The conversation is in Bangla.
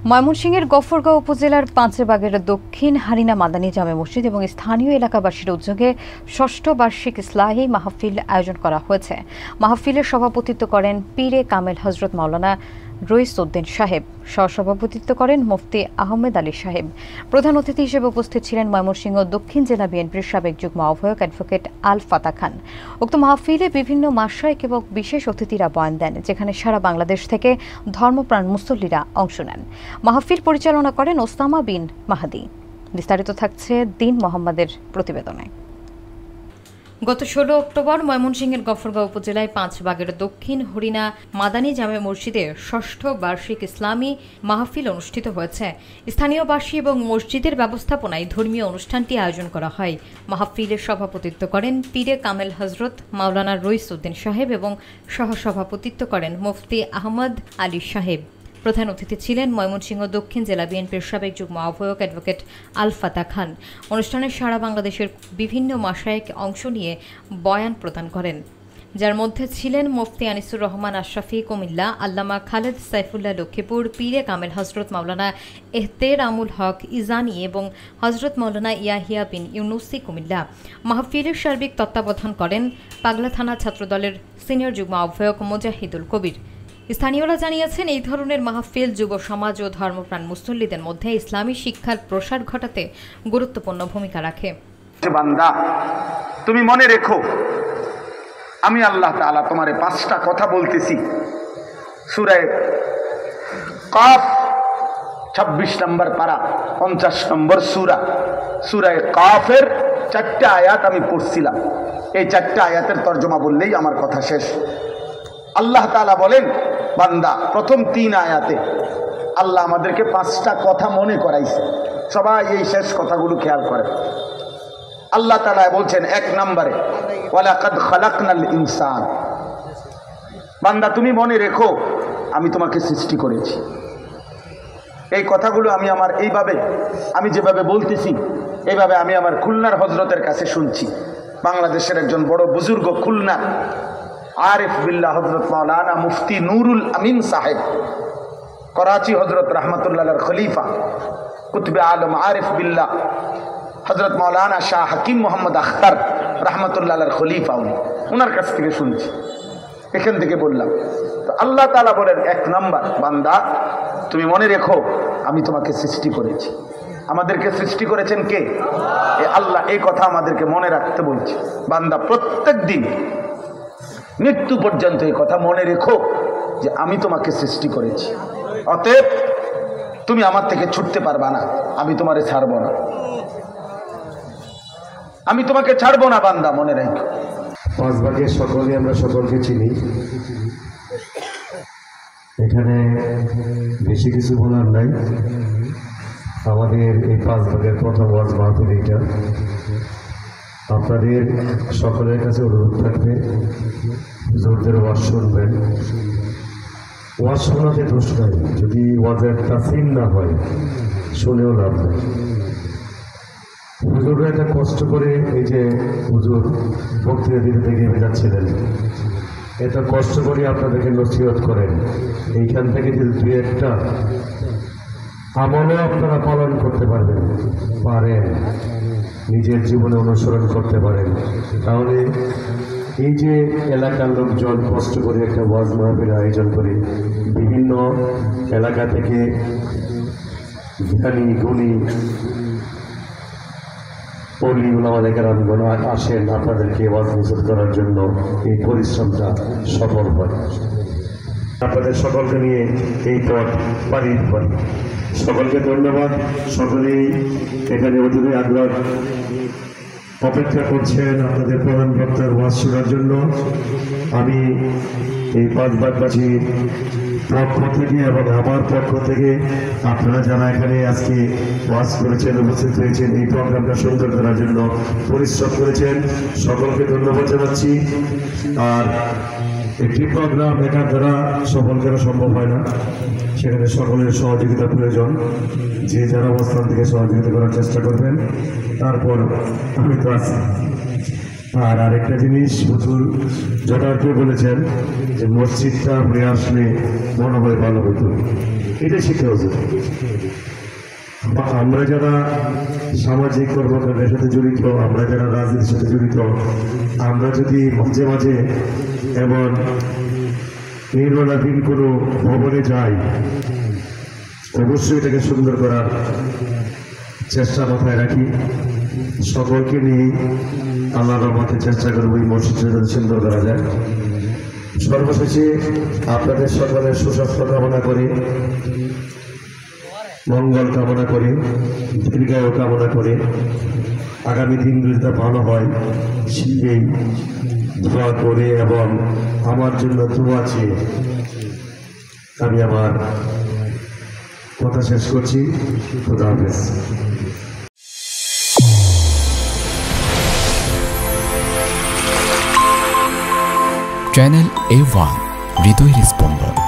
ময়মনসিংহের গফরগাঁও উপজেলার পাঁচবাগের দক্ষিণ হারিনা মাদানী জামে মসজিদ এবং স্থানীয় এলাকাবাসীর উদ্যোগে ষষ্ঠ বার্ষিক ইসলাহি মাহফিল আয়োজন করা হয়েছে। মাহফিলের সভাপতিত্ব করেন পীরে কামেল হজরত মাওলানা রইসউদ্দিন সাহেব, সহসভাপতিত্ব করেন মুফতি আহমেদ আলী সাহেব। প্রধান অতিথি হিসেবে উপস্থিত ছিলেন ময়মনসিংহ দক্ষিণ জেলা বিএনপির সাবেক যুগ্ম আহ্বায়ক অ্যাডভোকেট আল ফাতা খান। উক্ত মাহফিলে বিভিন্ন মাশায়েখ এবং বিশেষ অতিথিরা বয়ান দেন, যেখানে সারা বাংলাদেশ থেকে ধর্মপ্রাণ মুসল্লিরা অংশ নেন। মাহফিল পরিচালনা করেন ওসামা বিন মাহাদি। বিস্তারিত থাকছে দিন মোহাম্মদের প্রতিবেদনে। গত 16 অক্টোবর ময়মনসিংহের গফরগাঁও উপজেলায় পাঁচবাগের দক্ষিণ হরিনা মাদানী জামে মসজিদে ষষ্ঠ বার্ষিক ইসলামী মাহফিল অনুষ্ঠিত হয়েছে। স্থানীয়বাসী এবং মসজিদের ব্যবস্থাপনায় ধর্মীয় অনুষ্ঠানটি আয়োজন করা হয়। মাহফিলের সভাপতিত্ব করেন পীরে কামেল হজরত মাওলানা রইসউদ্দিন সাহেব এবং সহসভাপতিত্ব করেন মুফতি আহমদ আলী সাহেব। প্রধান অতিথি ছিলেন ময়মনসিংহ দক্ষিণ জেলা বিএনপির সাবেক যুগ্ম আহ্বায়ক অ্যাডভোকেট আল ফাতা খান। অনুষ্ঠানে সারা বাংলাদেশের বিভিন্ন মাশায়েখ অংশ নিয়ে বয়ান প্রদান করেন, যার মধ্যে ছিলেন মুফতি আনিসুর রহমান আশরাফি কুমিল্লা, আল্লামা খালেদ সাইফুল্লাহ লক্ষ্মীপুর, পীরে কামেল হজরত মাওলানা এহতেরামুল হক ইজানি এবং হজরত মাওলানা ইয়াহিয়া বিন ইউনুসি কুমিল্লা। মাহফিলের সার্বিক তত্ত্বাবধান করেন পাগলা থানা ছাত্রদলের সিনিয়র যুগ্ম আহ্বায়ক মুজাহিদুল কবির। স্থানীয়রা জানিয়েছেন, এই ধরনের মাহফিল যুব সমাজ ও ধর্মপ্রাণ মুসল্লিদের মধ্যে ইসলামী শিক্ষার প্রসার ঘটাতে গুরুত্বপূর্ণ ভূমিকা রাখে। বান্দা, তুমি মনে রেখো, আমি আল্লাহ তাআলা তোমারে 5টা কথা বলতেছি। সূরা কাফ 26 নম্বর পারা 50 নম্বর সূরা। সূরা কাফের 4টা আয়াত আমি পড়ছিলাম। এই 4টা আয়াতের তর্জমা বললেই আমার কথা শেষ। আল্লাহ তাআলা বলেন, বান্দা, প্রথম 3 আয়াতে আল্লাহ আমাদেরকে 5টা কথা মনে করাইছে। সবাই এই শেষ কথাগুলো খেয়াল করে। আল্লাহ তাআলা বলছেন 1 নম্বরে, ওয়ালাকাদ খালাকনাল ইনসান, বান্দা তুমি মনে রেখো আমি তোমাকে সৃষ্টি করেছি। এই কথাগুলো আমি যেভাবে বলতেছি এইভাবে আমি আমার খুলনার হজরতের কাছে শুনছি। বাংলাদেশের একজন বড় বুজুর্গ খুলনার আরিফ বিল্লাহ হজরত মাওলানা মুফতি নুরুল আমিন সাহেব, করাচি হজরত রহমতুল্লাহর খলিফা কুতুবে আলম আরিফ বিল্লাহ হজরত মাওলানা শাহ হাকিম মোহাম্মদ আখতার রহমতুল্লাহর খলিফা, ওনার কাছ থেকে শুনছি, এখান থেকে বললাম। তো আল্লাহ তাআলা বলেন 1 নম্বর, বান্দা তুমি মনে রেখো আমি তোমাকে সৃষ্টি করেছি। আমাদেরকে সৃষ্টি করেছেন কে? আল্লাহ। এই কথা আমাদেরকে মনে রাখতে বলছি। বান্দা প্রত্যেক দিন মৃত্যু পর্যন্ত এই কথা মনে রেখো যে আমি তোমাকে সৃষ্টি করেছি, অতএব তুমি আমার থেকে ছুটতে পারবা না, আমি তোমারে ছাড়বো না, আমি তোমাকে ছাড়বো না। বান্দা মনে রেখো। পাঁচবাগের সকলে আমরা সকলকে চিনি। এখানে বেশি কিছু বলার নাই। আমাদের এই পাঁচবাগের প্রথম ওয়াজ মাহফিল এটা। আপনাদের সকলের কাছে অনুরোধ থাকবে, হুজুরদের ওয়াজ শুনবেন। ওয়াজ শোনাতে দোষ নাই, যদি ওয়াজের তাসিম না হয় শুনেও লাভ নাই। হুজুররা এটা কষ্ট করে, এই যে হুজুর বক্তৃতা দিতে এগিয়ে যাচ্ছিলেন, এটা কষ্ট করে আপনাদেরকে নসিহত করেন। এইখান থেকে যদি 2-1টা আমলও আপনারা পালন করতে পারেন, নিজের জীবনে অনুসরণ করতে পারেন, তাহলে এই যে এলাকার লোকজন কষ্ট করে একটা ওয়াজ মাহফিল আয়োজন করে, বিভিন্ন এলাকা থেকে জ্ঞানী গুণী পল্লী উলামায়ে কেরামগণ আসেন আপনাদেরকে ওয়াজ নসিহত করার জন্য, এই পরিশ্রমটা সফল হয়। আপনাদের সকলকে নিয়ে এই পথ পাড়ি দিই। সকলকে ধন্যবাদ। সকলেই এখানে অতিথি আগ্রহ অপেক্ষা করছেন আপনাদের প্রধান বক্তার ওয়াজ শোনার জন্য। আমি এই পাঁচবাগবাসীর পক্ষ থেকে এবং আমার পক্ষ থেকে আপনারা যারা এখানে আজকে ওয়াজ করেছেন, উপস্থিত হয়েছেন, এই প্রোগ্রামটা সুন্দর করার জন্য পরিশ্রম করেছেন, সকলকে ধন্যবাদ জানাচ্ছি। আর একটি প্রোগ্রাম একার দ্বারা সফল করা সম্ভব হয় না, সেখানে সকলের সহযোগিতা প্রয়োজন। যে যারা অবস্থান থেকে সহযোগিতা করার চেষ্টা করবেন। তারপর আমি তো আছি। আর আরেকটা জিনিস হুজুর যথার্থ বলেছেন যে মসজিদটা হয়ে আসলে মনে হয় ভালো হতো। এটা শিখতে হবে। আমরা যারা সামাজিক কর্মকাণ্ডের সাথে জড়িত, আমরা যারা রাজনীতির সাথে জড়িত, আমরা যদি মাঝে মাঝে এমন নির্মাণাধীন কোনো ভবনে যাই, অবশ্যই এটাকে সুন্দর করার চেষ্টা মাথায় রাখি। সকলকে নিয়ে আল্লাহর রহমতে চেষ্টা করবো এই মসজিদটা যাতে সুন্দর করা যায়। সর্বশেষে আপনাদের সকলের সুস্বাস্থ্য কামনা করি, মঙ্গল কামনা করে, দীর্ঘায়ু কামনা করে, আগামী দিনগুলি যাতে ভালো হয় সেই দোয়া করে এবং আমার জন্য দোয়া চেয়ে আমি আমার কথা শেষ করছি। খোদা হাফেজ। চ্যানেল A1 হৃদয়ের স্পন্দন।